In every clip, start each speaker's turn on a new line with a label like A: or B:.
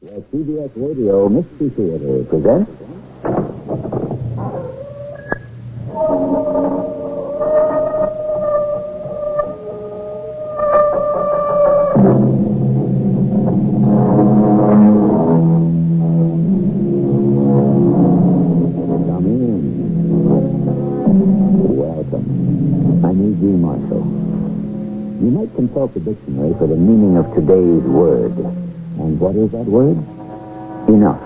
A: The CBS Radio Mystery Theater presents... Come in. Welcome. I'm E.G. Marshall. You might consult the dictionary for the meaning of today's word. And what is that word? Enough.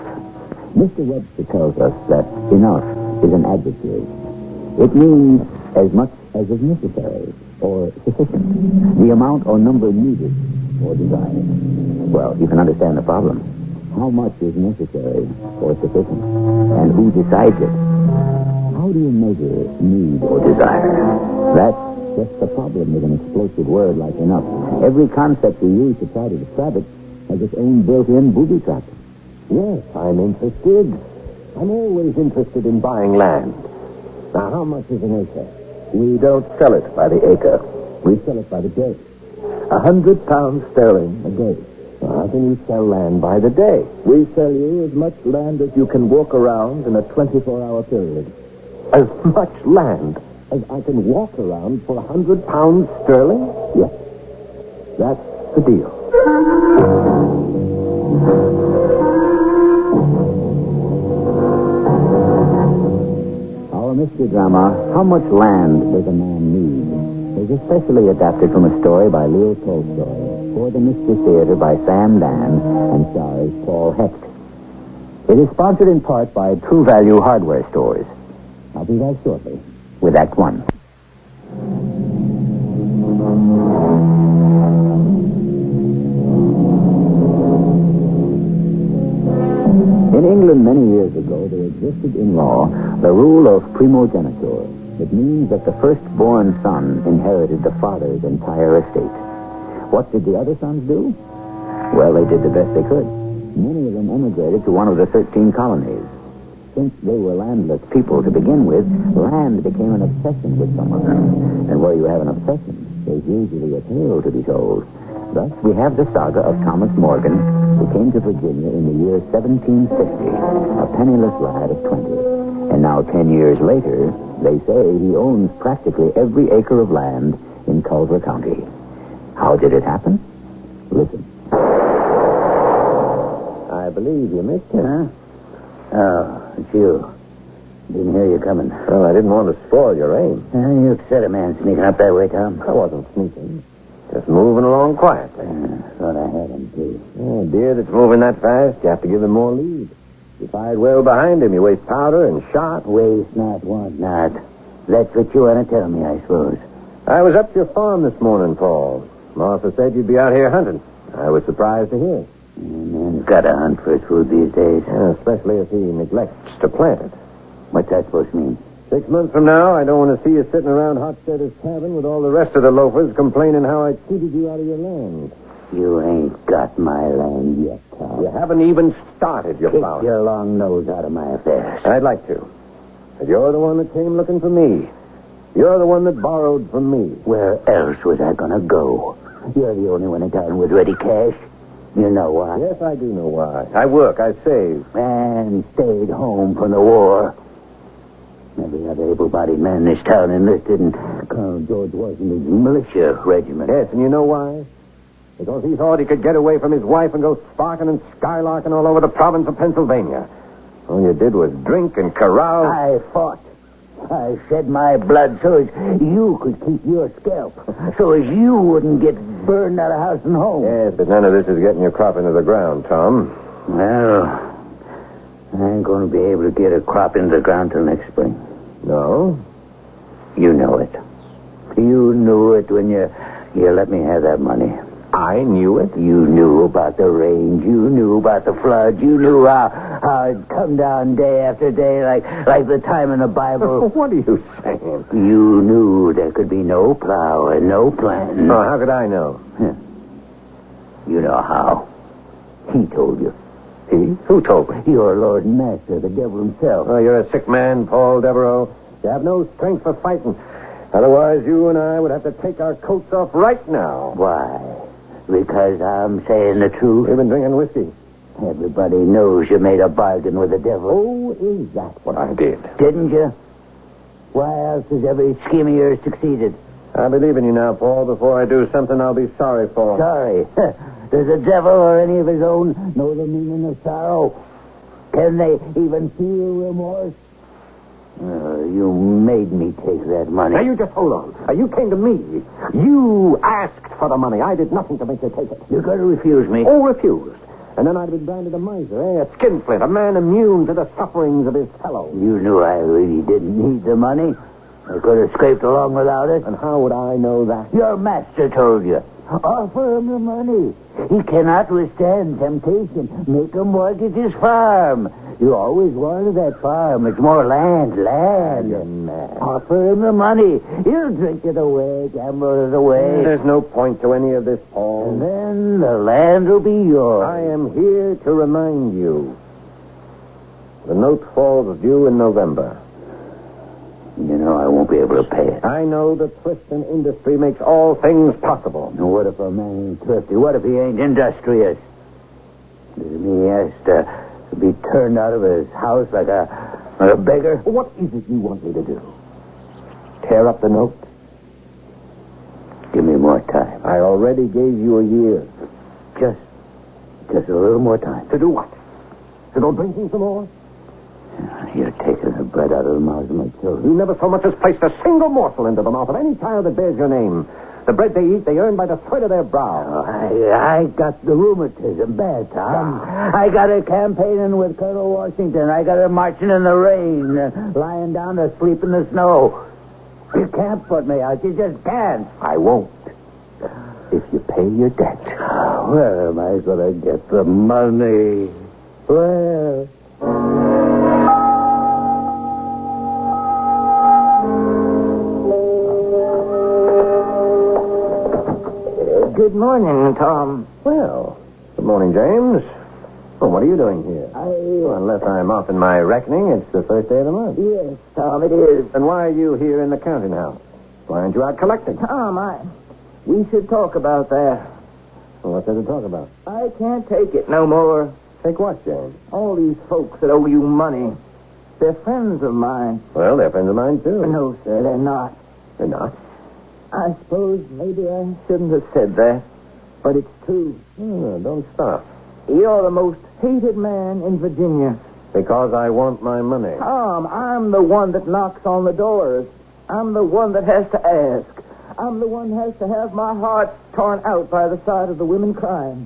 A: Mr. Webster tells us that enough is an adjective. It means as much as is necessary, or sufficient. The amount or number needed or desired. Well, you can understand the problem. How much is necessary or sufficient? And who decides it? How do you measure need or desire? That's just the problem with an explosive word like enough. Every concept you use to try to describe it has its own built-in booby trap.
B: Yes, I'm interested. I'm always interested in buying land. Now, how much is an acre? We don't sell it by the acre.
A: We sell it by the day.
B: 100 pounds sterling
A: A day.
B: How can you sell land by the day?
A: We sell you as much land as you can walk around in a 24-hour period.
B: As much land as I can walk around for 100 pounds sterling?
A: Yes.
B: That's the deal.
A: Our mystery drama, How Much Land Does a Man Need, is especially adapted from a story by Leo Tolstoy for the Mystery Theater by Sam Dann and stars Paul Hecht. It is sponsored in part by True Value Hardware Stores. I'll be back shortly with Act One. In England many years ago, there existed in law the rule of primogeniture. It means that the firstborn son inherited the father's entire estate. What did the other sons do? Well, they did the best they could. Many of them emigrated to one of the 13 colonies. Since they were landless people to begin with, land became an obsession with some of them. And where you have an obsession, there's usually a tale to be told. Thus, we have the saga of Thomas Morgan, who came to Virginia in the year 1750, a penniless lad of 20. And now, 10 years later, they say he owns practically every acre of land in Culver County. How did it happen? Listen.
B: I believe you missed him.
A: Huh? Oh, it's you. Didn't hear you coming.
B: Well, I didn't want to spoil your aim.
A: You upset a man sneaking up that way, Tom.
B: I wasn't sneaking. Just moving along quietly.
A: Thought I had him, too.
B: A deer that's moving that fast, you have to give him more lead. You fired well behind him, you waste powder and shot.
A: Waste not, want not. That's what you want to tell me, I suppose.
B: I was up to your farm this morning, Paul. Martha said you'd be out here hunting. I was surprised to hear.
A: Man's got to hunt for his food these days.
B: Especially if he neglects to plant it.
A: What's that supposed to mean?
B: 6 months from now, I don't want to see you sitting around Hochstetter's cabin with all the rest of the loafers complaining how I cheated you out of your land.
A: You ain't got my land yet, Tom.
B: You haven't even started your plowing.
A: Kick your long nose out of my affairs.
B: I'd like to. But you're the one that came looking for me. You're the one that borrowed from me.
A: Where else was I going to go? You're the only one in town with ready cash. You know why.
B: Yes, I do know why. I work, I save.
A: And stayed home from the war. Every other able-bodied man in this town enlisted in Colonel George Washington's militia regiment.
B: Yes, and you know why? Because he thought he could get away from his wife and go sparking and skylarking all over the province of Pennsylvania. All you did was drink and carouse.
A: I fought. I shed my blood so as you could keep your scalp. So as you wouldn't get burned out of house and home.
B: Yes, but none of this is getting your crop into the ground, Tom.
A: Well, I ain't going to be able to get a crop into the ground till next spring.
B: No?
A: You know it. You knew it when you let me have that money.
B: I knew it?
A: You knew about the rains. You knew about the floods. You knew how it'd come down day after day like the time in the Bible.
B: What are you saying?
A: You knew there could be no plow and no planting.
B: Oh, how could I know?
A: You know how. He told you.
B: He? Who told me?
A: Your Lord and Master, the devil himself.
B: Oh, you're a sick man, Paul Devereaux. You have no strength for fighting. Otherwise, you and I would have to take our coats off right now.
A: Why? Because I'm saying the truth?
B: You've been drinking whiskey.
A: Everybody knows you made a bargain with the devil.
B: Oh, is that what I did?
A: Didn't you? Why else has every scheme of yours succeeded?
B: I believe in you now, Paul. Before I do something I'll be sorry for.
A: Sorry. Does the devil or any of his own know the meaning of sorrow? Can they even feel remorse? You made me take that money.
B: Now, you just hold on. You came to me. You asked for the money. I did nothing to make you take it.
A: You're going to refuse me?
B: Oh, refused. And then I'd been branded a miser, a skinflint, a man immune to the sufferings of his fellows.
A: You knew I really didn't need the money. I could have scraped along without it.
B: And how would I know that?
A: Your master told you. Offer him the money. He cannot withstand temptation. Make him mortgage his farm. You always wanted that farm. It's more land.
B: You're mad.
A: Offer him the money. He'll drink it away, gamble it away.
B: There's no point to any of this, Paul.
A: And then the land will be yours.
B: I am here to remind you. The note falls due in November.
A: You know I won't be able to pay it.
B: I know that thrift and industry makes all things possible.
A: Now, what if a man ain't thrifty? What if he ain't industrious? He has to be turned out of his house like a beggar?
B: What is it you want me to do? Tear up the note?
A: Give me more time.
B: I already gave you a year.
A: Just a little more time.
B: To do what? To go drinking some more?
A: You're taking the bread out of the mouths of my children.
B: You never so much as placed a single morsel into the mouth of any child that bears your name. The bread they eat, they earn by the sweat of their brow.
A: I got the rheumatism bad, Tom. I got her campaigning with Colonel Washington. I got her marching in the rain, lying down to sleep in the snow. You can't put me out. You just can't.
B: I won't. If you pay your debt.
A: Where am I going to get the money? Where?
C: Good morning, Tom.
B: Well, good morning, James. Well, what are you doing here? Well, unless I'm off in my reckoning, it's the first day of the month.
C: Yes, Tom, it is.
B: Then why are you here in the counting house? Why aren't you out collecting?
C: Tom, we should talk about that.
B: Well, what's there to talk about?
C: I can't take it no more.
B: Take what, James?
C: All these folks that owe you money, they're friends of mine.
B: Well, they're friends of mine, too.
C: No, sir, they're not.
B: They're not?
C: I suppose maybe I shouldn't have said that, but it's true.
B: Oh, don't stop.
C: You're the most hated man in Virginia.
B: Because I want my money.
C: Tom, I'm the one that knocks on the doors. I'm the one that has to ask. I'm the one that has to have my heart torn out by the sight of the women crying.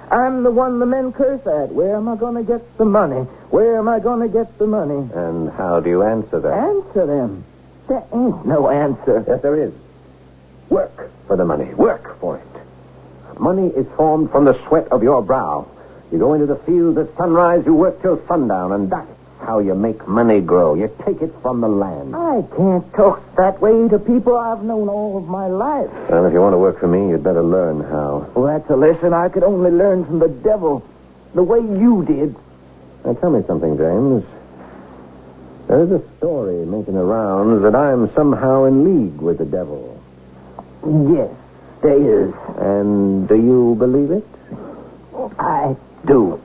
C: I'm the one the men curse at. Where am I going to get the money? Where am I going to get the money?
B: And how do you answer that?
C: Answer them. There ain't no answer.
B: Yes, there is. Work for the money. Work for it. Money is formed from the sweat of your brow. You go into the fields at sunrise, you work till sundown, and that's how you make money grow. You take it from the land.
C: I can't talk that way to people I've known all of my life.
B: Well, if you want to work for me, you'd better learn how.
C: Well, that's a lesson I could only learn from the devil, the way you did.
B: Now, tell me something, James. There's a story making the rounds that I'm somehow in league with the devil.
C: Yes, there is.
B: And do you believe it?
C: I do.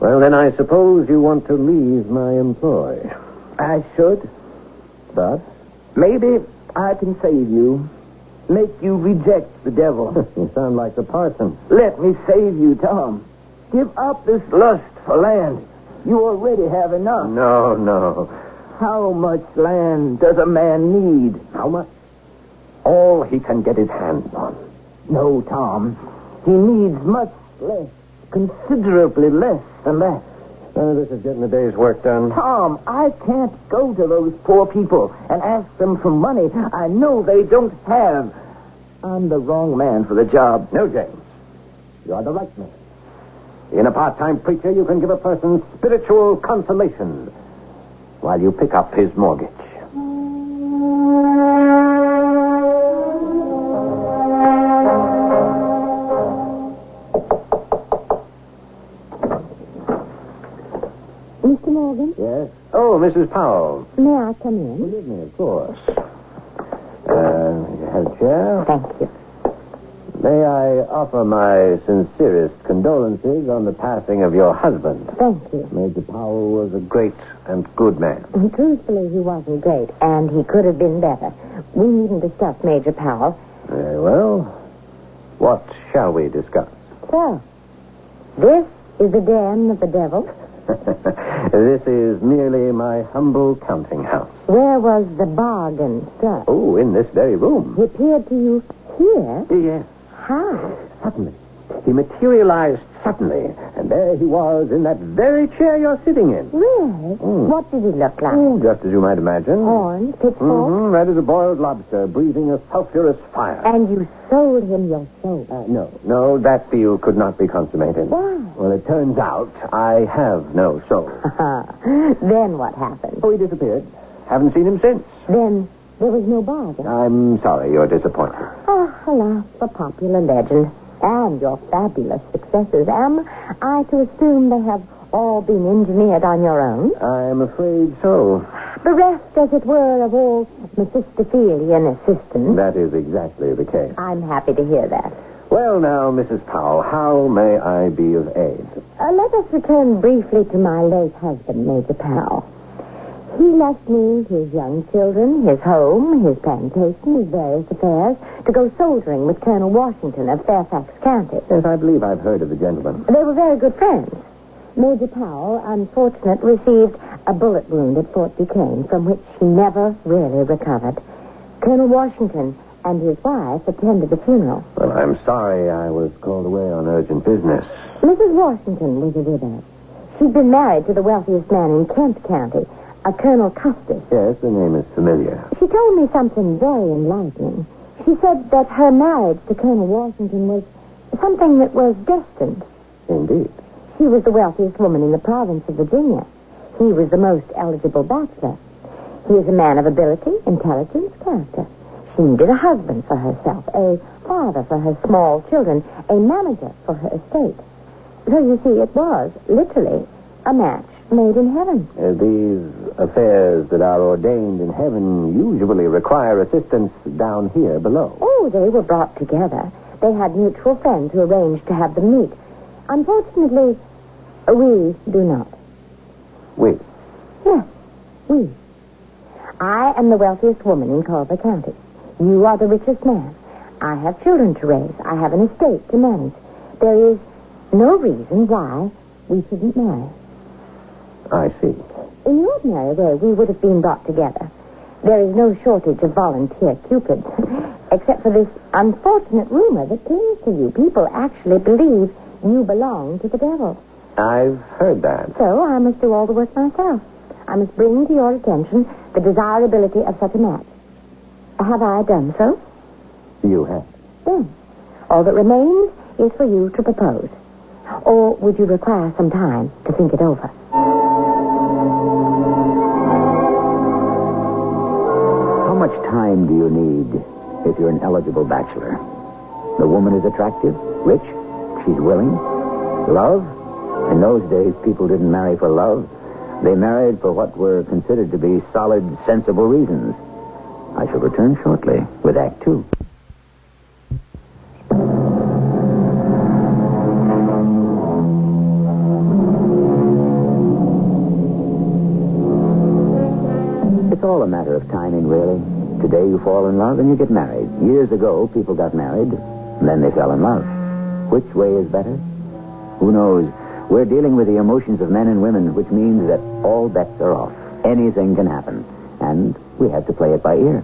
B: Well, then I suppose you want to leave my employ.
C: I should.
B: But?
C: Maybe I can save you. Make you reject the devil.
B: You sound like the parson.
C: Let me save you, Tom. Give up this lust for land. You already have enough.
B: No.
C: How much land does a man need?
B: How much? All he can get his hands on.
C: No, Tom. He needs much less. Considerably less than that.
B: This is getting the day's work done.
C: Tom, I can't go to those poor people and ask them for money I know they don't have. I'm the wrong man for the job.
B: No, James. You're the right man. In a part-time preacher, you can give a person spiritual consolation while you pick up his mortgage.
D: Mr. Morgan?
B: Yes? Oh, Mrs. Powell.
D: May I come in?
B: Forgive me, of course. You have a chair?
D: Thank you.
B: May I offer my sincerest condolences on the passing of your husband?
D: Thank you.
B: Major Powell was a great and good man.
D: Truthfully, he wasn't great, and he could have been better. We needn't discuss Major Powell.
B: Very well. What shall we discuss?
D: So, this is the den of the devil.
B: This is merely my humble counting house.
D: Where was the bargain struck?
B: Oh, in this very room.
D: He appeared to you here?
B: Yes.
D: How?
B: Suddenly. He materialized suddenly, and there he was in that very chair you're sitting in.
D: Really? What did he look like?
B: Oh, just as you might imagine.
D: Horns, pitchforks?
B: Red as a boiled lobster, breathing a sulphurous fire.
D: And you sold him your soul?
B: No, that deal could not be consummated.
D: Why?
B: Well, it turns out I have no soul.
D: Then what happened?
B: Oh, he disappeared. Haven't seen him since.
D: Then there was no bargain.
B: I'm sorry you're disappointed.
D: Oh, alas, the popular legend. And your fabulous successes. Am I to assume they have all been engineered on your own?
B: I'm afraid so.
D: Bereft, as it were, of all Mephistophelian assistance?
B: That is exactly the case.
D: I'm happy to hear that.
B: Well, now, Mrs. Powell, how may I be of aid?
D: Let us return briefly to my late husband, Major Powell. He left me his young children, his home, his plantation, his various affairs, to go soldiering with Colonel Washington of Fairfax County.
B: Yes, I believe I've heard of the gentleman.
D: They were very good friends. Major Powell, unfortunately, received a bullet wound at Fort Duquesne, from which he never really recovered. Colonel Washington and his wife attended the funeral.
B: Well, I'm sorry I was called away on urgent business.
D: Mrs. Washington was a widow. She'd been married to the wealthiest man in Kent County, a Colonel Custis.
B: Yes, the name is familiar.
D: She told me something very enlightening. She said that her marriage to Colonel Washington was something that was destined.
B: Indeed.
D: She was the wealthiest woman in the province of Virginia. He was the most eligible bachelor. He is a man of ability, intelligence, character. She needed a husband for herself, a father for her small children, a manager for her estate. So you see, it was literally a match made in heaven.
B: These affairs that are ordained in heaven usually require assistance down here below.
D: Oh, they were brought together. They had mutual friends who arranged to have them meet. Unfortunately, we do not.
B: We?
D: Yes, we. I am the wealthiest woman in Culver County. You are the richest man. I have children to raise. I have an estate to manage. There is no reason why we shouldn't marry.
B: I see.
D: In the ordinary way, we would have been brought together. There is no shortage of volunteer cupids, except for this unfortunate rumor that came to you. People actually believe you belong to the devil.
B: I've heard that.
D: So I must do all the work myself. I must bring to your attention the desirability of such a match. Have I done so?
B: You have.
D: Then, all that remains is for you to propose. Or would you require some time to think it over?
A: How much time do you need if you're an eligible bachelor? The woman is attractive, rich, she's willing. Love? In those days, people didn't marry for love. They married for what were considered to be solid, sensible reasons. I shall return shortly with Act Two. It's all a matter of timing, really. Today you fall in love and you get married. Years ago, people got married, and then they fell in love. Which way is better? Who knows? We're dealing with the emotions of men and women, which means that all bets are off. Anything can happen. And we have to play it by ear.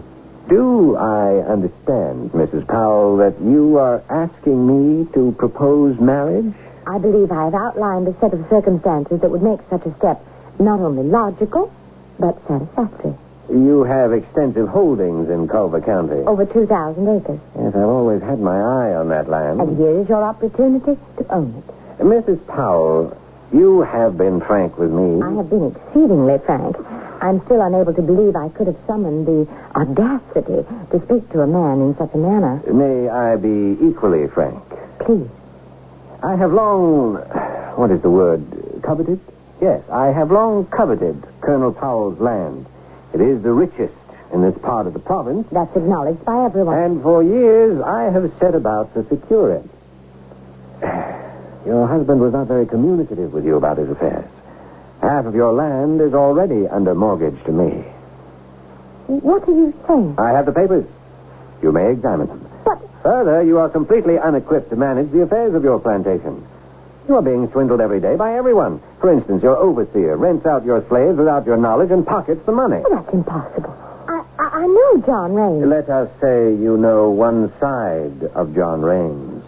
B: Do I understand, Mrs. Powell, that you are asking me to propose marriage?
D: I believe I have outlined a set of circumstances that would make such a step not only logical, but satisfactory.
B: You have extensive holdings in Culver County.
D: Over 2,000 acres.
B: Yes, I've always had my eye on that land.
D: And here is your opportunity to own it.
B: Mrs. Powell, you have been frank with me.
D: I have been exceedingly frank. I'm still unable to believe I could have summoned the audacity to speak to a man in such a manner.
B: May I be equally frank?
D: Please.
B: I have long... What is the word? Coveted? Yes, I have long coveted Colonel Powell's land. It is the richest in this part of the province.
D: That's acknowledged by everyone.
B: And for years, I have set about to secure it. Your husband was not very communicative with you about his affairs. Half of your land is already under mortgage to me.
D: What are you saying?
B: I have the papers. You may examine them.
D: But...
B: Further, you are completely unequipped to manage the affairs of your plantation. You are being swindled every day by everyone. For instance, your overseer rents out your slaves without your knowledge and pockets the money.
D: Well, that's impossible. I know John Raines.
B: Let us say you know one side of John Raines.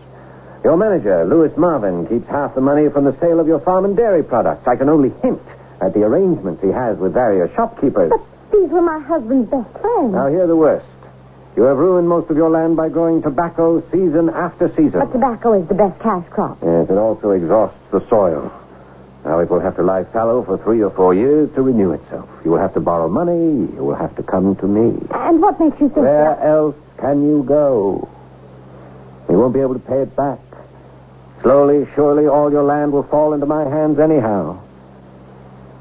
B: Your manager, Louis Marvin, keeps half the money from the sale of your farm and dairy products. I can only hint at the arrangements he has with various shopkeepers.
D: But these were my husband's best friends.
B: Now, hear the worst. You have ruined most of your land by growing tobacco season after season.
D: But tobacco is the best cash crop.
B: Yes, it also exhausts the soil. Now it will have to lie fallow for 3 or 4 years to renew itself. You will have to borrow money. You will have to come to me.
D: And what makes you think
B: Where else can you go? You won't be able to pay it back. Slowly, surely, all your land will fall into my hands anyhow.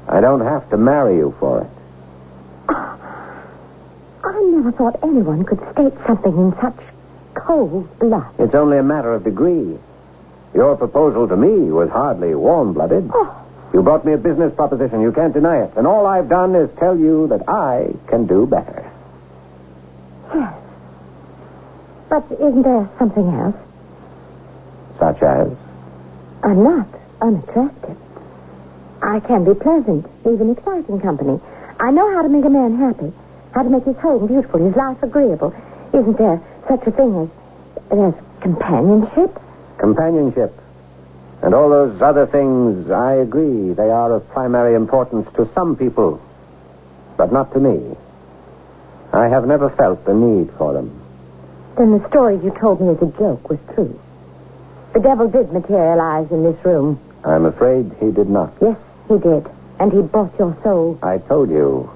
B: I don't have to marry you for it.
D: I never thought anyone could state something in such cold blood.
B: It's only a matter of degree. Your proposal to me was hardly warm-blooded.
D: Oh.
B: You brought me a business proposition. You can't deny it. And all I've done is tell you that I can do better.
D: Yes. But isn't there something else?
B: Such as?
D: I'm not unattractive. I can be pleasant, even exciting company. I know how to make a man happy, how to make his home beautiful, his life agreeable. Isn't there such a thing as companionship?
B: Companionship. And all those other things, I agree, they are of primary importance to some people, but not to me. I have never felt the need for them.
D: Then the story you told me as a joke was true. The devil did materialize in this room.
B: I'm afraid he did not.
D: Yes, he did. And he bought your soul.
B: I told you,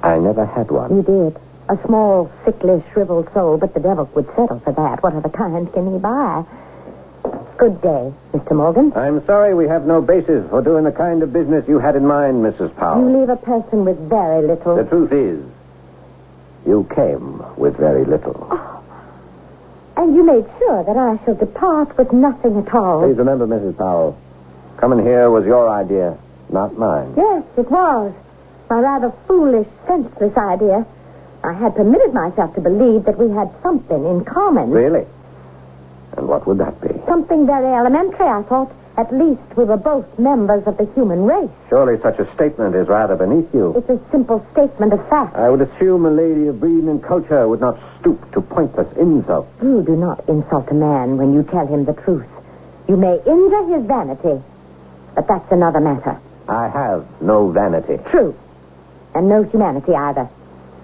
B: I never had one.
D: You did. A small, sickly, shriveled soul, but the devil would settle for that. What other kind can he buy? Good day, Mr. Morgan.
B: I'm sorry we have no basis for doing the kind of business you had in mind, Mrs. Powell.
D: You leave a person with very little.
B: The truth is, you came with very little.
D: Oh. And you made sure that I shall depart with nothing at all.
B: Please remember, Mrs. Powell, coming here was your idea, not mine.
D: Yes, it was. My rather foolish, senseless idea. I had permitted myself to believe that we had something in common.
B: Really? And what would that be?
D: Something very elementary, I thought. At least we were both members of the human race.
B: Surely such a statement is rather beneath you.
D: It's a simple statement of fact.
B: I would assume a lady of breeding and culture would not stoop to pointless insult.
D: You do not insult a man when you tell him the truth. You may injure his vanity, but that's another matter.
B: I have no vanity.
D: True. And no humanity either.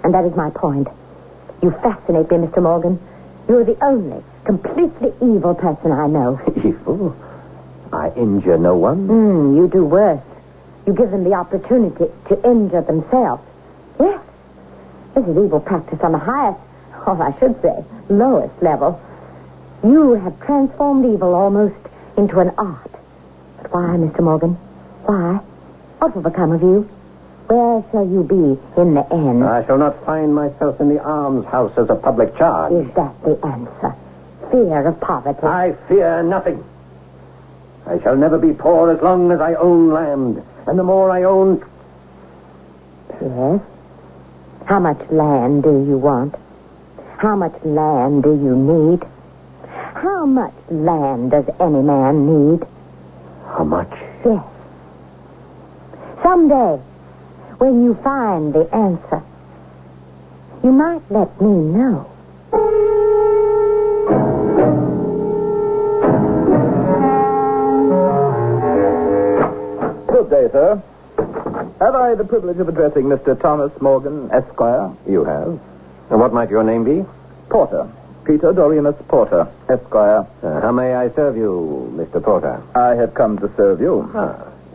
D: And that is my point. You fascinate me, Mr. Morgan. You're the only completely evil person I know.
B: Evil? I injure no one?
D: You do worse. You give them the opportunity to injure themselves. Yes. This is evil practice on the highest, or I should say, lowest level. You have transformed evil almost into an art. But why, Mr. Morgan? Why? What will become of you? Where shall you be in the end?
B: I shall not find myself in the almshouse as a public charge.
D: Is that the answer? Fear of poverty?
B: I fear nothing. I shall never be poor as long as I own land. And the more I own...
D: Yes? How much land do you want? How much land do you need? How much land does any man need?
B: How much?
D: Yes. Someday, when you find the answer, you might let me know.
C: Good day, sir. Have I the privilege of addressing Mr. Thomas Morgan, Esquire?
B: You have. And what might your name be?
C: Porter. Peter Doremus Porter, Esquire.
B: How may I serve you, Mr. Porter?
C: I have come to serve you.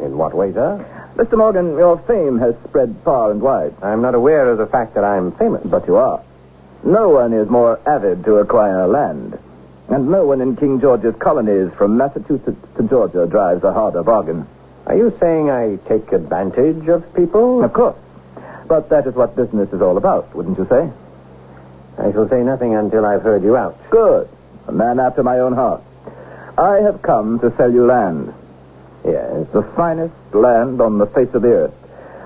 B: In what way, sir?
C: Mr. Morgan, your fame has spread far and wide.
B: I'm not aware of the fact that I'm famous.
C: But you are. No one is more avid to acquire land. And no one in King George's colonies from Massachusetts to Georgia drives a harder bargain.
B: Are you saying I take advantage of people?
C: Of course. But that is what business is all about, wouldn't you say?
B: I shall say nothing until I've heard you out.
C: Good. A man after my own heart. I have come to sell you land. Yes, the finest land on the face of the earth.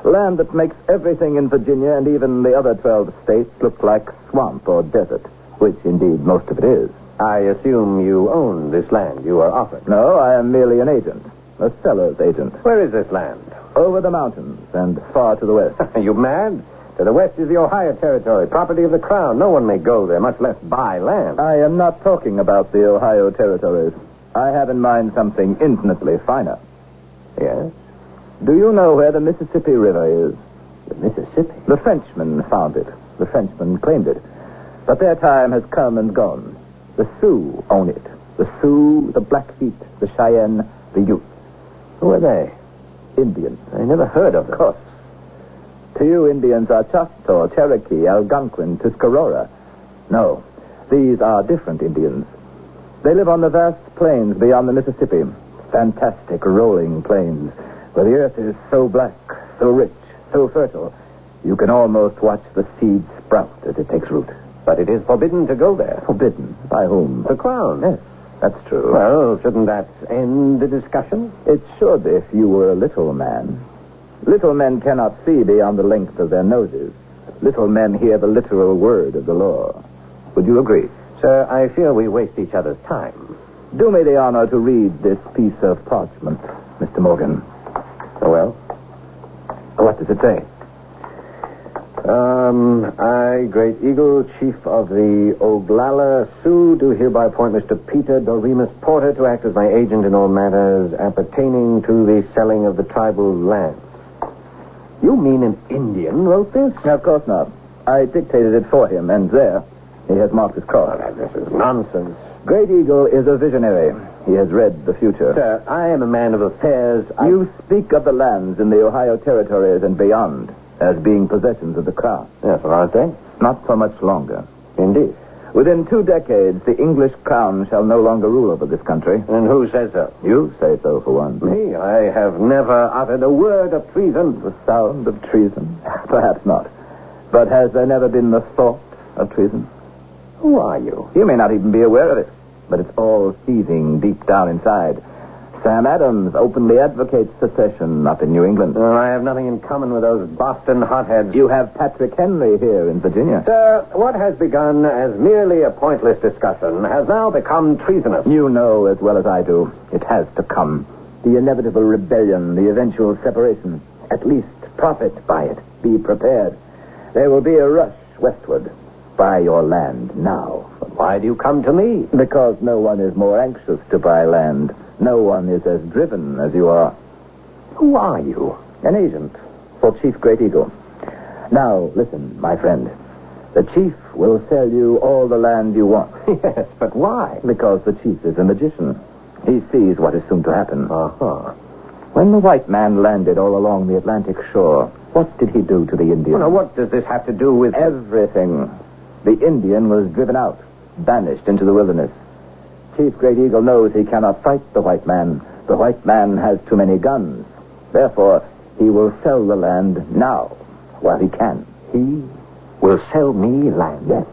C: Land that makes everything in Virginia and even the other 12 states look like swamp or desert, which indeed most of it is.
B: I assume you own this land you are offered.
C: No, I am merely an agent, a seller's agent.
B: Where is this land?
C: Over the mountains and far to the west.
B: Are you mad? To the west is the Ohio Territory, property of the Crown. No one may go there, much less buy land.
C: I am not talking about the Ohio Territories. I have in mind something infinitely finer.
B: Yes?
C: Do you know where the Mississippi River is?
B: The Mississippi?
C: The Frenchmen found it. The Frenchmen claimed it. But their time has come and gone. The Sioux own it. The Sioux, the Blackfeet, the Cheyenne, the Ute.
B: Who are they?
C: Indians.
B: I never heard of them.
C: Of course. To you, Indians are Choctaw, Cherokee, Algonquin, Tuscarora. No, these are different Indians. They live on the vast plains beyond the Mississippi. Fantastic rolling plains, where the earth is so black, so rich, so fertile, you can almost watch the seed sprout as it takes root.
B: But it is forbidden to go there.
C: Forbidden? By whom?
B: The Crown.
C: Yes, that's true.
B: Well, shouldn't that end the discussion?
C: It should if you were a little man. Little men cannot see beyond the length of their noses. Little men hear the literal word of the law. Would you agree?
B: Sir, I fear we waste each other's time.
C: Do me the honor to read this piece of parchment, Mr. Morgan.
B: Oh, well?
C: What does it say?
B: I, Great Eagle, Chief of the Oglala Sioux, do hereby appoint Mr. Peter Doremus Porter to act as my agent in all matters appertaining to the selling of the tribal lands. You mean an Indian wrote this?
C: Of course not. I dictated it for him, and there, he has marked his cross.
B: This is nonsense.
C: Great Eagle is a visionary. He has read the future.
B: Sir, I am a man of affairs.
C: You speak of the lands in the Ohio Territories and beyond as being possessions of the Crown.
B: Yes, well, aren't they?
C: Not for much longer.
B: Indeed.
C: Within 2 decades, the English Crown shall no longer rule over this country.
B: And who says so?
C: You say so, for one.
B: Me? I have never uttered a word of treason.
C: The sound of treason? Perhaps not. But has there never been the thought of treason?
B: Who are you?
C: You may not even be aware of it, but it's all seething deep down inside. Sam Adams openly advocates secession up in New England.
B: I have nothing in common with those Boston hotheads.
C: You have Patrick Henry here in Virginia.
B: Sir, what has begun as merely a pointless discussion has now become treasonous.
C: You know as well as I do. It has to come. The inevitable rebellion, the eventual separation. At least profit by it. Be prepared. There will be a rush westward. Buy your land now.
B: But why do you come to me?
C: Because no one is more anxious to buy land. No one is as driven as you are.
B: Who are you?
C: An agent for Chief Great Eagle. Now, listen, my friend. The chief will sell you all the land you want.
B: Yes, but why?
C: Because the chief is a magician. He sees what is soon to happen.
B: Uh-huh.
C: When the white man landed all along the Atlantic shore, what did he do to the Indian?
B: Well, now, what does this have to do with...
C: Everything. The Indian was driven out, banished into the wilderness. Chief Great Eagle knows he cannot fight the white man. The white man has too many guns. Therefore, he will sell the land now, while he can.
B: He will sell me land?
C: Yes.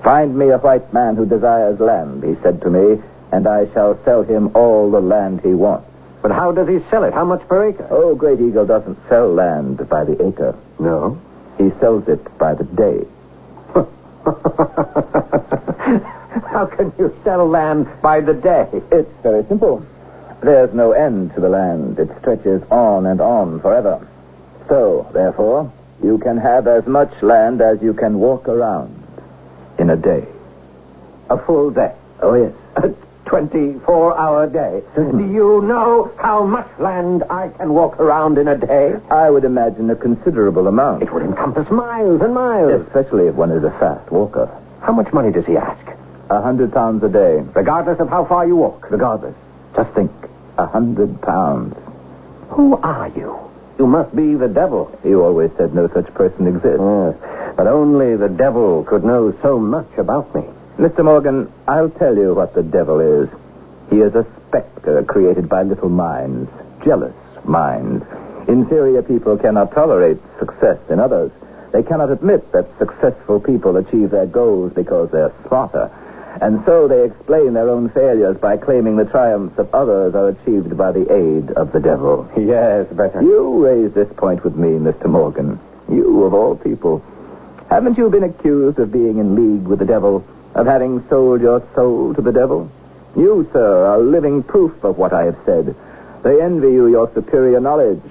C: Find me a white man who desires land, he said to me, and I shall sell him all the land he wants.
B: But how does he sell it? How much per acre?
C: Oh, Great Eagle doesn't sell land by the acre.
B: No?
C: He sells it by the day.
B: How can you sell land by the day?
C: It's very simple. There's no end to the land. It stretches on and on forever. So, therefore, you can have as much land as you can walk around in a day.
B: A full day?
C: Oh, yes.
B: A 24-hour day? Do you know how much land I can walk around in a day?
C: I would imagine a considerable amount.
B: It would encompass miles and miles.
C: Especially if one is a fast walker.
B: How much money does he ask?
C: 100 pounds a day.
B: Regardless of how far you walk?
C: Regardless. Just think. 100 pounds.
B: Who are you? You must be the devil.
C: You always said no such person exists.
B: Yes, but only the devil could know so much about me.
C: Mr. Morgan, I'll tell you what the devil is. He is a specter created by little minds, jealous minds.
E: Inferior people cannot tolerate success in others. They cannot admit that successful people achieve their goals because they're smarter. And so they explain their own failures by claiming the triumphs of others are achieved by the aid of the devil.
B: Yes, better.
E: You raised this point with me, Mr. Morgan. You, of all people. Haven't you been accused of being in league with the devil, of having sold your soul to the devil? You, sir, are living proof of what I have said. They envy you your superior knowledge,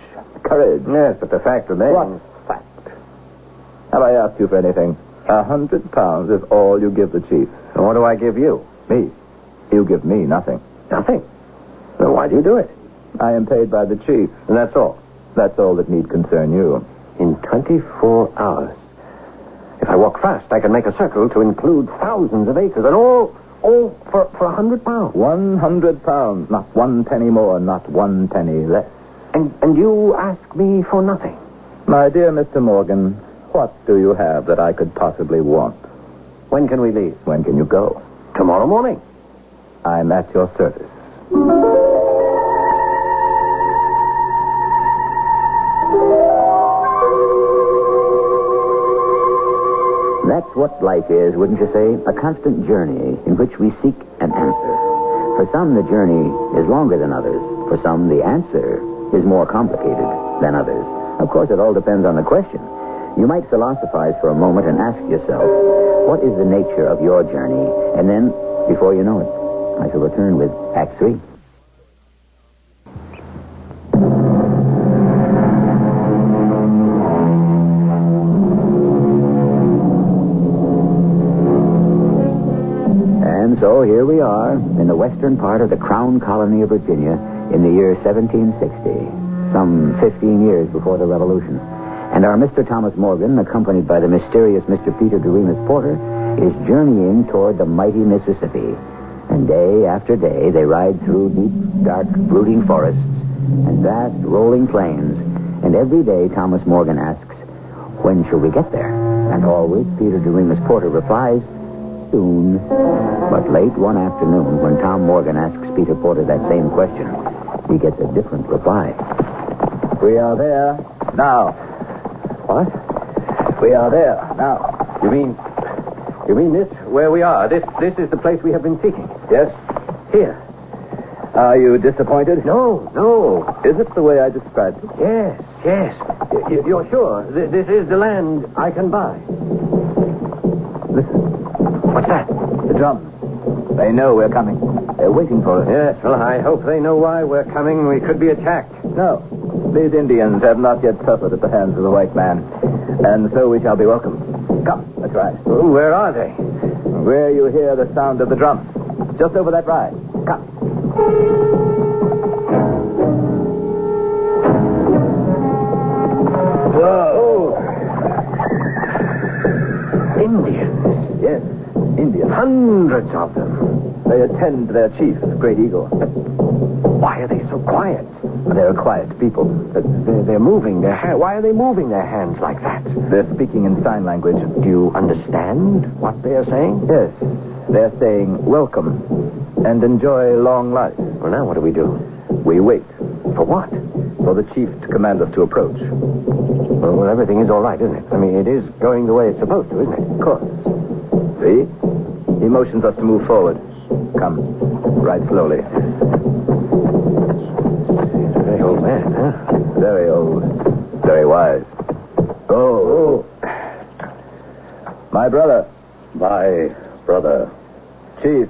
E: courage.
B: Yes, but the fact remains...
E: What fact? Have I asked you for anything? £100 is all you give the chief.
B: And what do I give you?
E: Me? You give me nothing.
B: Nothing. Then why do you do it?
E: I am paid by the chief.
B: And that's all?
E: That's all that need concern you.
B: In 24 hours. If I walk fast, I can make a circle to include thousands of acres, and all for £100.
E: £100. Not 1 penny more, not 1 penny less.
B: And you ask me for nothing?
E: My dear Mr. Morgan, what do you have that I could possibly want?
B: When can we leave?
E: When can you go?
B: Tomorrow morning.
E: I'm at your service.
A: That's what life is, wouldn't you say? A constant journey in which we seek an answer. For some, the journey is longer than others. For some, the answer is more complicated than others. Of course, it all depends on the question. You might philosophize for a moment and ask yourself, what is the nature of your journey? And then, before you know it, I shall return with Act 3. And so here we are in the western part of the Crown Colony of Virginia in the year 1760, some 15 years before the Revolution. And our Mr. Thomas Morgan, accompanied by the mysterious Mr. Peter Doremus Porter, is journeying toward the mighty Mississippi. And day after day, they ride through deep, dark, brooding forests and vast, rolling plains. And every day, Thomas Morgan asks, when shall we get there? And always, Peter Doremus Porter replies, soon. But late one afternoon, when Tom Morgan asks Peter Porter that same question, he gets a different reply.
E: We are there now.
B: What?
E: We are there now.
B: You mean this, where we are? This is the place we have been seeking?
E: Yes?
B: Here.
E: Are you disappointed?
B: No.
E: Is it the way I described it?
B: Yes. You're sure? This is the land I can buy.
E: Listen.
B: What's that?
E: The drums. They know we're coming. They're waiting for us.
B: Yes, well, I hope they know why we're coming. We could be attacked.
E: No. These Indians have not yet suffered at the hands of the white man. And so we shall be welcome. Come, let's ride.
B: Oh, where are they?
E: Where you hear the sound of the drums. Just over that ride. Come.
B: Whoa. Indians.
E: Yes, Indians.
B: Hundreds of them.
E: They attend their chief, Great Eagle.
B: Why are they so quiet?
E: They're a quiet people.
B: They're moving their hands. Why are they moving their hands like that?
E: They're speaking in sign language.
B: Do you understand what they are saying?
E: Yes. They're saying welcome and enjoy long life.
B: Well, now what do?
E: We wait.
B: For what?
E: For the chief to command us to approach.
B: Well, everything is all right, isn't it? I mean, it is going the way it's supposed to, isn't it?
E: Of course. See? He motions us to move forward. Come. Ride slowly.
B: He's a very old man, huh?
E: Very old. Very wise. Go. My brother.
F: My brother.
E: Chief,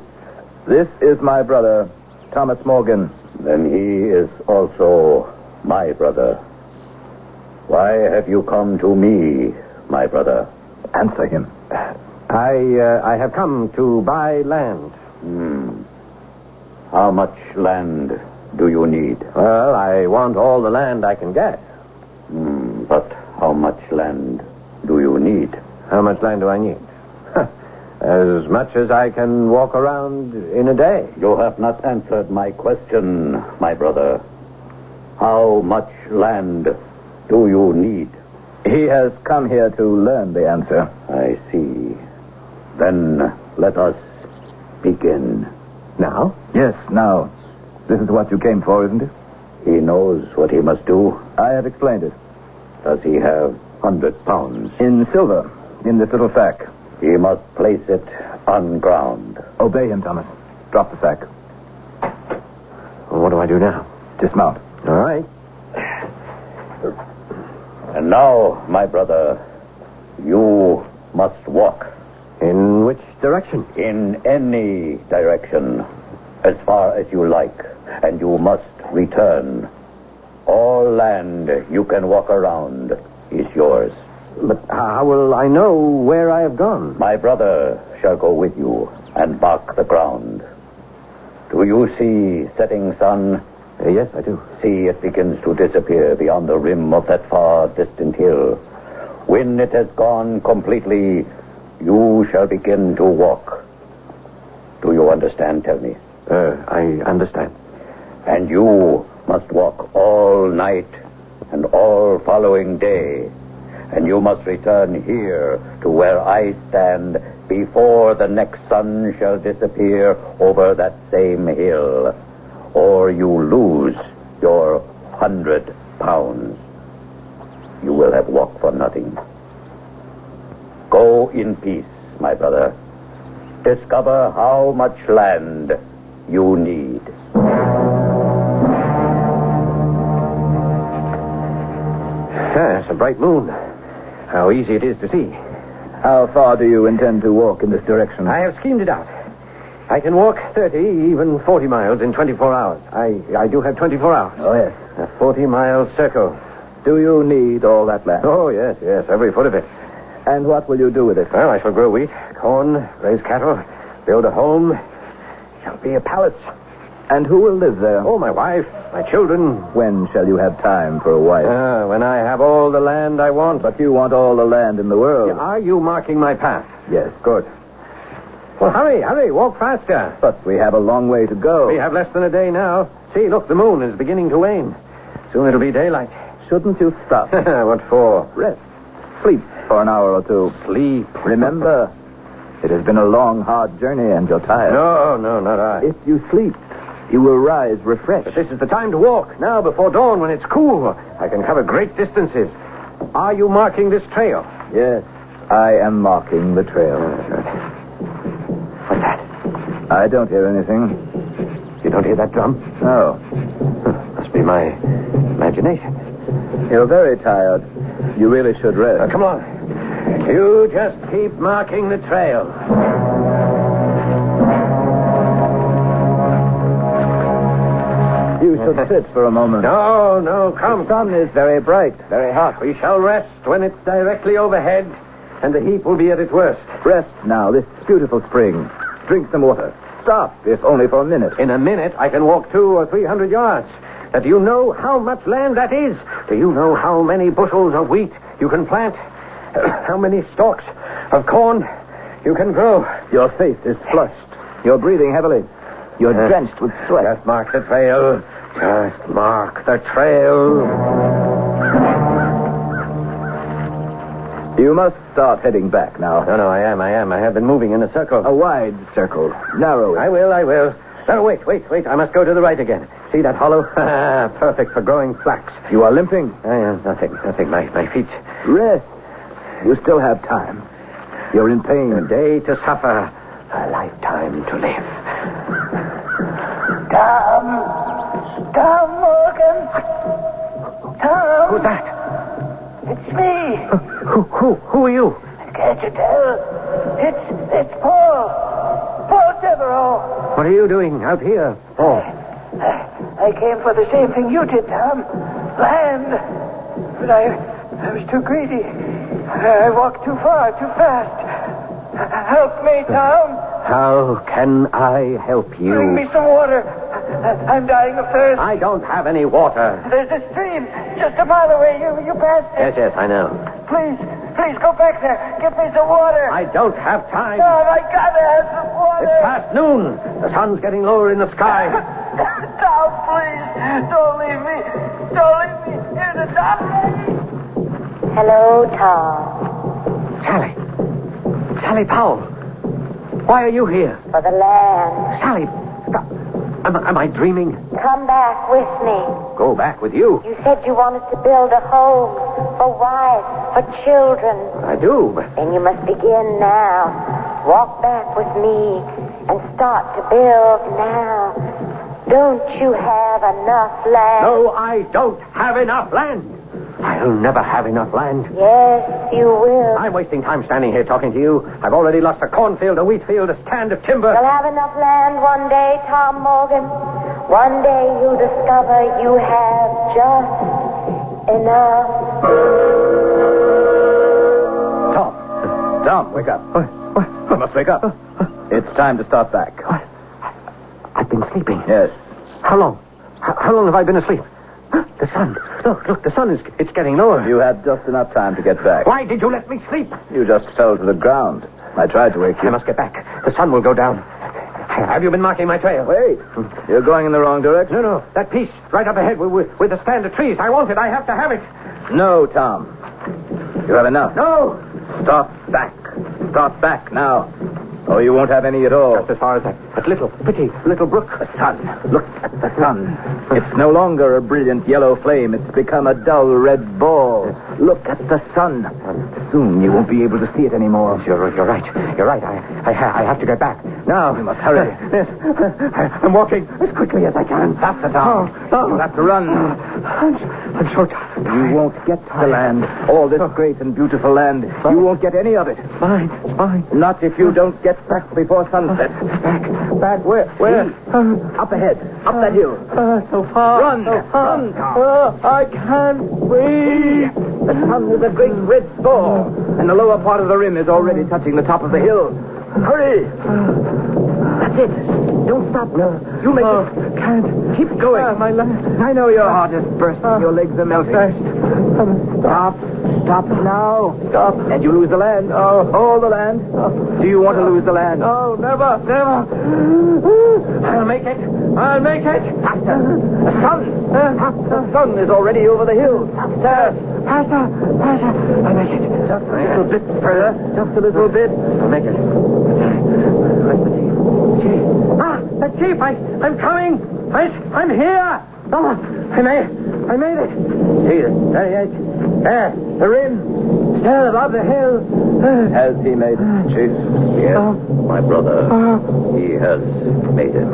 E: this is my brother, Thomas Morgan.
F: Then he is also my brother. Why have you come to me, my brother?
E: Answer him.
B: I have come to buy land.
F: How much land do you need?
B: Well, I want all the land I can get.
F: But how much land do you need?
B: How much land do I need? As much as I can walk around in a day.
F: You have not answered my question, my brother. How much land do you need?
E: He has come here to learn the answer.
F: I see. Then let us begin.
B: Now?
E: Yes, now. This is what you came for, isn't it?
F: He knows what he must do.
E: I have explained it.
F: Does he have 100 pounds?
E: In silver, in this little sack.
F: He must place it on ground.
E: Obey him, Thomas. Drop the sack.
B: Well, what do I do now?
E: Dismount.
B: All right.
F: And now, my brother, you must walk.
B: In which direction?
F: In any direction, as far as you like, and you must return. All land you can walk around is yours.
B: But how will I know where I have gone?
F: My brother shall go with you and mark the ground. Do you see setting sun?
B: Yes, I do.
F: See, it begins to disappear beyond the rim of that far distant hill. When it has gone completely, you shall begin to walk. Do you understand? Tell me.
B: I understand.
F: And you must walk all night and all following day. And you must return here to where I stand before the next sun shall disappear over that same hill. Or you lose your 100 pounds. You will have walked for nothing. Go in peace, my brother. Discover how much land you need.
B: Yes, a bright moon. How easy it is to see.
E: How far do you intend to walk in this direction?
B: I have schemed it out. I can walk 30, even 40 miles in 24 hours. I do have 24 hours.
E: Oh, yes.
B: A 40-mile circle.
E: Do you need all that land?
B: Oh, yes, every foot of it.
E: And what will you do with it?
B: Well, I shall grow wheat, corn, raise cattle, build a home. It shall be a palace.
E: And who will live there?
B: Oh, my wife, my children.
E: When shall you have time for a wife?
B: When I have all the land I want.
E: But you want all the land in the world.
B: Are you marking my path?
E: Yes.
B: Good. Well, hurry, walk faster.
E: But we have a long way to go.
B: We have less than a day now. See, look, the moon is beginning to wane. Soon it'll be daylight.
E: Shouldn't you stop?
B: What for?
E: Rest. Sleep for an hour or two.
B: Sleep.
E: Remember, it has been a long, hard journey and you're tired.
B: No, not I.
E: If you sleep, you will rise refreshed.
B: But this is the time to walk, now before dawn when it's cool. I can cover great distances. Are you marking this trail?
E: Yes, I am marking the trail.
B: What's that?
E: I don't hear anything.
B: You don't hear that drum?
E: No.
B: Must be my imagination.
E: You're very tired. You really should rest.
B: Come on. You just keep marking the trail.
E: You should sit for a moment.
B: No, come.
E: The sun is very bright, very hot.
B: We shall rest when it's directly overhead, and the heat will be at its worst.
E: Rest now, this beautiful spring. Drink some water. Stop, if only for a minute.
B: In a minute, I can walk 200 or 300 yards. Now, do you know how much land that is? Do you know how many bushels of wheat you can plant? How many stalks of corn you can grow?
E: Your face is flushed. You're breathing heavily. You're drenched with sweat.
B: Just mark the trail. Just mark the trail.
E: You must start heading back now.
B: No, I am. I have been moving in a circle.
E: A wide circle. Narrow.
B: I will. No, wait. I must go to the right again. See that hollow? Perfect for growing flax.
E: You are limping?
B: Nothing. My feet.
E: Rest. You still have time. You're in pain.
B: A day to suffer, a lifetime to live.
C: Tom Morgan. Tom.
B: Who's that?
C: It's me.
B: Who are you?
C: Can't you tell? It's Paul. Paul Devereaux.
B: What are you doing out here? Oh.
C: I came for the same thing you did, Tom. Land. But I was too greedy. I walked too far, too fast. Help me, Tom.
B: How can I help you?
C: Bring me some water. I'm dying of thirst.
B: I don't have any water.
C: There's a stream just a mile away. You passed it.
B: Yes, I know.
C: Please go back there. Get me some water.
B: I don't have time.
C: Tom, I gotta have some water.
B: It's past noon. The sun's getting lower in the sky.
C: Tom, please. Don't leave me. Don't leave me here to die.
D: Hello, Tom.
B: Sally Powell. Why are you here?
D: For the land.
B: Sally, am I dreaming?
D: come back with me.
B: Go back with you.
D: You said you wanted to build a home for wives, for children.
B: I do, but...
D: Then you must begin now. Walk back with me and start to build now. Don't you have enough land?
B: No, I don't have enough land. I'll never have enough land.
D: Yes, you will.
B: I'm wasting time standing here talking to you. I've already lost a cornfield, a wheat field, a stand of timber.
D: You'll have enough land one day, Tom Morgan. One day you'll discover you have just enough.
E: Tom, wake up.
B: What?
E: You must wake up. It's time to start back.
B: I've been sleeping.
E: Yes.
B: How long? How long have I been asleep? The sun. Look, the sun it's getting lower.
E: You had just enough time to get back.
B: Why did you let me sleep?
E: You just fell to the ground. I tried to wake you.
B: I must get back. The sun will go down. Have you been marking my trail?
E: Wait. You're going in the wrong direction.
B: No. That piece right up ahead with the stand of trees. I want it. I have to have it.
E: No, Tom. You have enough.
B: No.
E: Start back. Start back now. Or you won't have any at all.
B: Just as far as that little, pretty little brook.
E: The sun. Look at the sun. It's no longer a brilliant yellow flame. It's become a dull red ball. Look at the sun. Soon you won't be able to see it anymore.
B: You're right. You're right. I have to get back. Now.
E: We must hurry.
B: Yes. I'm walking as quickly as I can.
E: Faster, Tom.
B: Oh.
E: You'll have to run.
B: I'm so tired.
E: You won't get the land. All this great and beautiful land. You won't get any of it.
B: It's fine.
E: Not if you don't get back before sunset.
B: Back where? Where?
E: Up ahead. Up that hill.
B: So far.
E: Run.
B: So far.
E: Run, Tom.
B: I can't breathe.
E: The sun is a great red ball, and the lower part of the rim is already touching the top of the hill. Hurry! That's it. Don't stop. No. You make it.
B: Can't.
E: Keep going.
B: My leg.
E: I know your heart is bursting. Your legs are melting. Stop. Stop now.
B: Stop.
E: And you lose the land.
B: Oh.
E: All the land. Do you want to lose the land?
B: No, never. I'll make it.
E: Faster. The sun. The sun is already over the hill. Faster.
B: Faster. I'll make it.
E: Just a little bit further. Just a little bit.
B: I'll make it. The chief. I'm coming. I'm here. Oh, I made it. See it. There, the rim. Still above the hill.
E: Has he made it, Chief?
F: Yes, my brother. He has made it.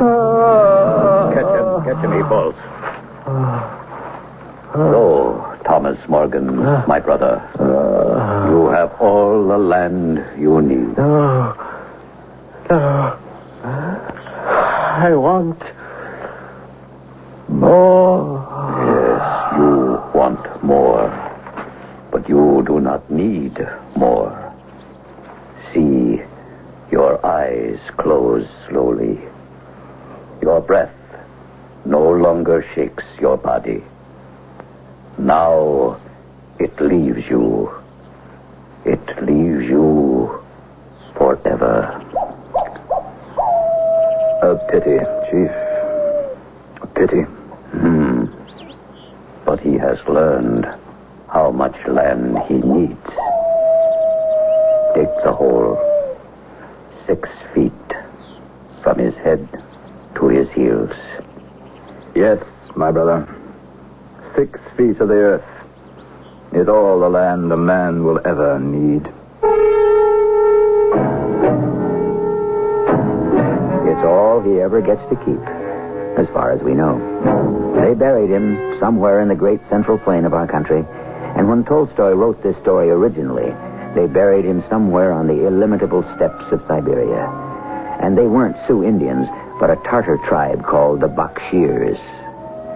F: Catch him, he falls. So, Thomas Morgan, my brother, you have all the land you need.
B: No. I want more.
F: Yes, you want more. But you do not need more. See, your eyes close slowly. Your breath no longer shakes your body. Now it leaves you. It leaves you forever.
E: A pity, Chief. A pity.
F: But he has learned how much land he needs. Dig the hole 6 feet from his head to his heels.
E: Yes, my brother. 6 feet of the earth is all the land a man will ever need.
A: It's all he ever gets to keep, as far as we know. They buried him somewhere in the great central plain of our country, and when Tolstoy wrote this story originally, they buried him somewhere on the illimitable steppes of Siberia. And they weren't Sioux Indians, but a Tartar tribe called the Bakshirs.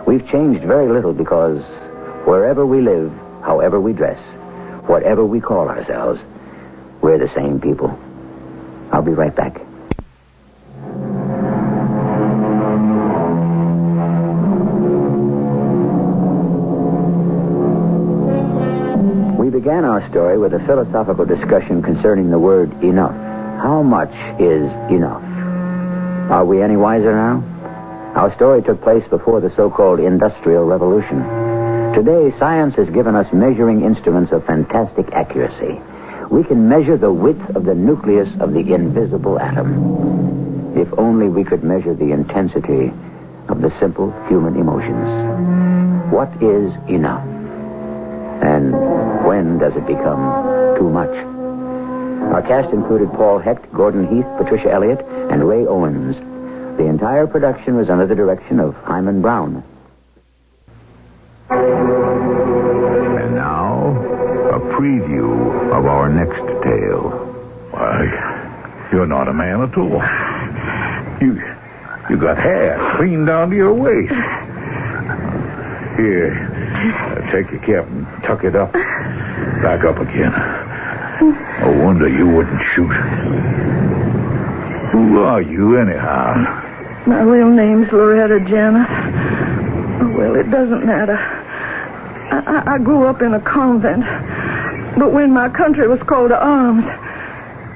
A: We've changed very little because wherever we live, however we dress, whatever we call ourselves, we're the same people. I'll be right back. We began our story with a philosophical discussion concerning the word enough. How much is enough? Are we any wiser now? Our story took place before the so-called Industrial Revolution. Today, science has given us measuring instruments of fantastic accuracy. We can measure the width of the nucleus of the invisible atom. If only we could measure the intensity of the simple human emotions. What is enough? And when does it become too much? Our cast included Paul Hecht, Gordon Heath, Patricia Elliott, and Ray Owens. The entire production was under the direction of Hyman Brown.
G: And now, a preview of our next tale.
H: Why, you're not a man at all. You got hair clean down to your waist. Here, take your cap and tuck it up. Back up again. No wonder you wouldn't shoot. Who are you, anyhow?
I: My real name's Loretta Janet. Well, it doesn't matter. I grew up in a convent. But when my country was called to arms,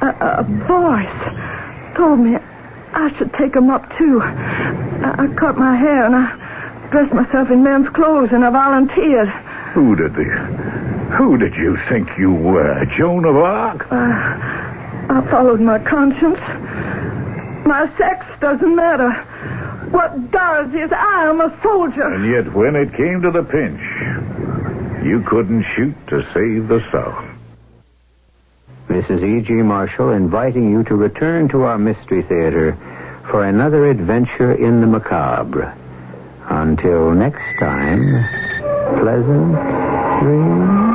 I: a voice told me I should take 'em up, too. I cut my hair and I dressed myself in men's clothes and I volunteered.
H: Who did you think you were, Joan of Arc?
I: I followed my conscience. My sex doesn't matter. What does is I am a soldier.
H: And yet when it came to the pinch, you couldn't shoot to save the South.
A: This is E.G. Marshall inviting you to return to our Mystery Theater for another adventure in the macabre. Until next time, pleasant dreams.